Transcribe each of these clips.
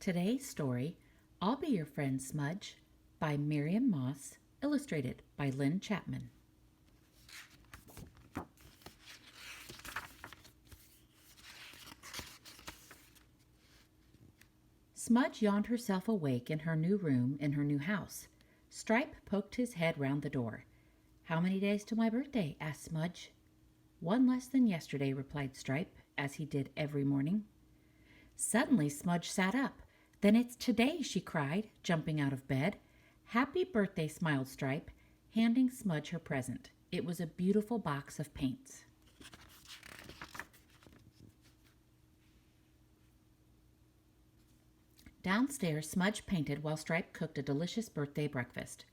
Today's story, I'll Be Your Friend, Smudge, by Miriam Moss, illustrated by Lynn Chapman. Smudge yawned herself awake in her new room in her new house. Stripe poked his head round the door. "How many days till my birthday?" asked Smudge. "One less than yesterday," replied Stripe, as he did every morning. Suddenly Smudge sat up. "Then it's today," she cried, jumping out of bed. "Happy birthday," smiled Stripe, handing Smudge her present. It was a beautiful box of paints. Downstairs, Smudge painted while Stripe cooked a delicious birthday breakfast.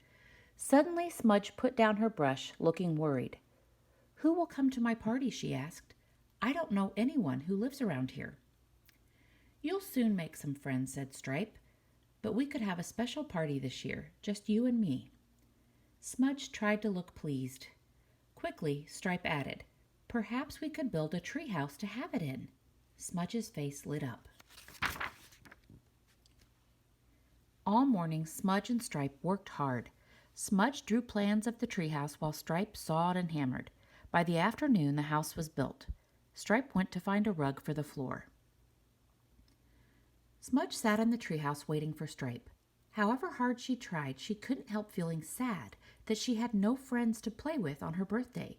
Suddenly, Smudge put down her brush, looking worried. "Who will come to my party?" she asked. "I don't know anyone who lives around here." "You'll soon make some friends," said Stripe. "But we could have a special party this year, just you and me." Smudge tried to look pleased. Quickly, Stripe added, "Perhaps we could build a tree house to have it in." Smudge's face lit up. All morning, Smudge and Stripe worked hard. Smudge drew plans of the treehouse while Stripe sawed and hammered. By the afternoon, the house was built. Stripe went to find a rug for the floor. Smudge sat in the treehouse waiting for Stripe. However hard she tried, she couldn't help feeling sad that she had no friends to play with on her birthday.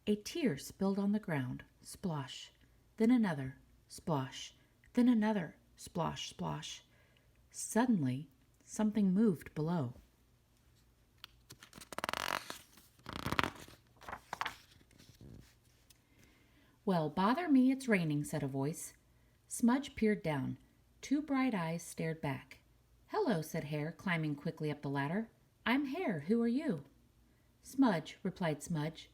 A tear spilled on the ground, splosh, then another, splosh, then another, splosh, splosh. Suddenly, something moved below. "Well, bother me, it's raining," said a voice. Smudge peered down. Two bright eyes stared back. "Hello," said Hare, climbing quickly up the ladder. "I'm Hare. Who are you?" "Smudge," replied Smudge.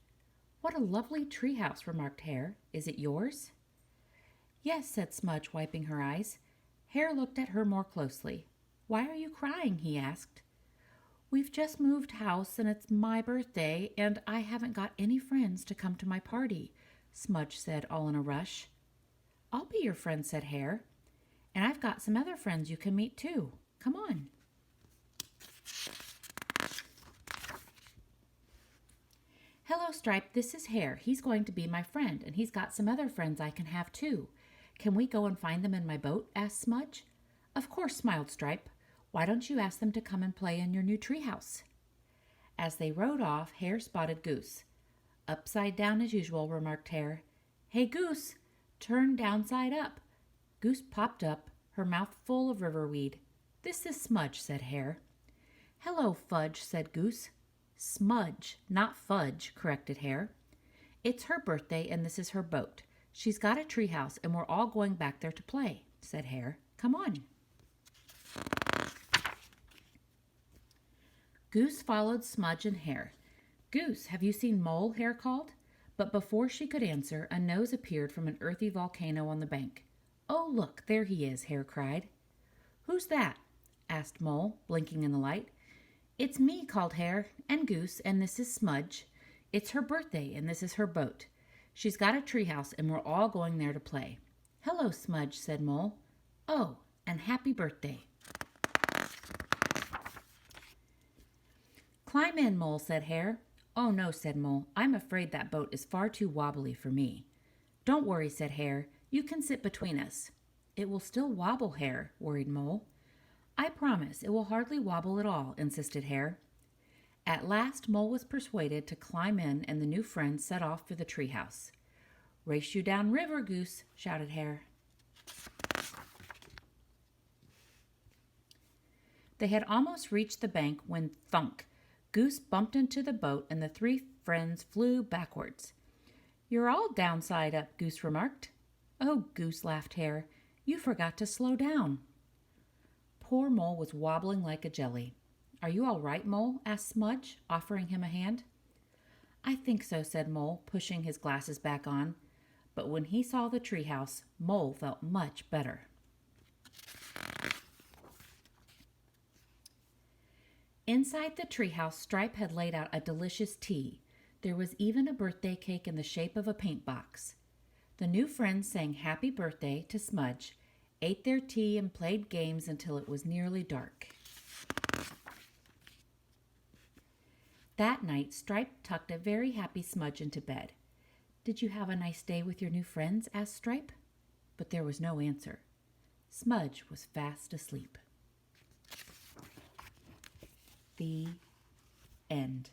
"What a lovely treehouse," remarked Hare. "Is it yours?" "Yes," said Smudge, wiping her eyes. Hare looked at her more closely. "Why are you crying?" he asked. "We've just moved house, and it's my birthday, and I haven't got any friends to come to my party," Smudge said, all in a rush. "I'll be your friend," said Hare. "And I've got some other friends you can meet too. Come on." "Hello, Stripe, this is Hare. He's going to be my friend, and he's got some other friends I can have too. Can we go and find them in my boat?" asked Smudge. "Of course," smiled Stripe. "Why don't you ask them to come and play in your new treehouse?" As they rode off, Hare spotted Goose. "Upside down as usual," remarked Hare. "Hey, Goose, turn downside up." Goose popped up, her mouth full of riverweed. "This is Smudge," said Hare. "Hello, Fudge," said Goose. "Smudge, not Fudge," corrected Hare. "It's her birthday, and this is her boat. She's got a treehouse, and we're all going back there to play," said Hare. "Come on." Goose followed Smudge and Hare. "Goose, have you seen Mole?" Hare called. But before she could answer, a nose appeared from an earthy volcano on the bank. "Oh, look, there he is," Hare cried. "Who's that?" asked Mole, blinking in the light. "It's me," called Hare, "and Goose, and this is Smudge. It's her birthday, and this is her boat. She's got a treehouse, and we're all going there to play." "Hello, Smudge," said Mole. "Oh, and happy birthday." "Climb in, Mole," said Hare. "Oh, no," said Mole. "I'm afraid that boat is far too wobbly for me." "Don't worry," said Hare. "You can sit between us." "It will still wobble, Hare," worried Mole. "I promise it will hardly wobble at all," insisted Hare. At last Mole was persuaded to climb in, and the new friends set off for the treehouse. "Race you down river, Goose," shouted Hare. They had almost reached the bank when thunk! Goose bumped into the boat, and the three friends flew backwards. "You're all downside up," Goose remarked. "Oh, Goose," laughed Hare, "you forgot to slow down." Poor Mole was wobbling like a jelly. "Are you all right, Mole?" asked Smudge, offering him a hand. "I think so," said Mole, pushing his glasses back on. But when he saw the treehouse, Mole felt much better. Inside the treehouse, Stripe had laid out a delicious tea. There was even a birthday cake in the shape of a paint box. The new friends sang happy birthday to Smudge, ate their tea, and played games until it was nearly dark. That night, Stripe tucked a very happy Smudge into bed. "Did you have a nice day with your new friends?" asked Stripe. But there was no answer. Smudge was fast asleep. The end.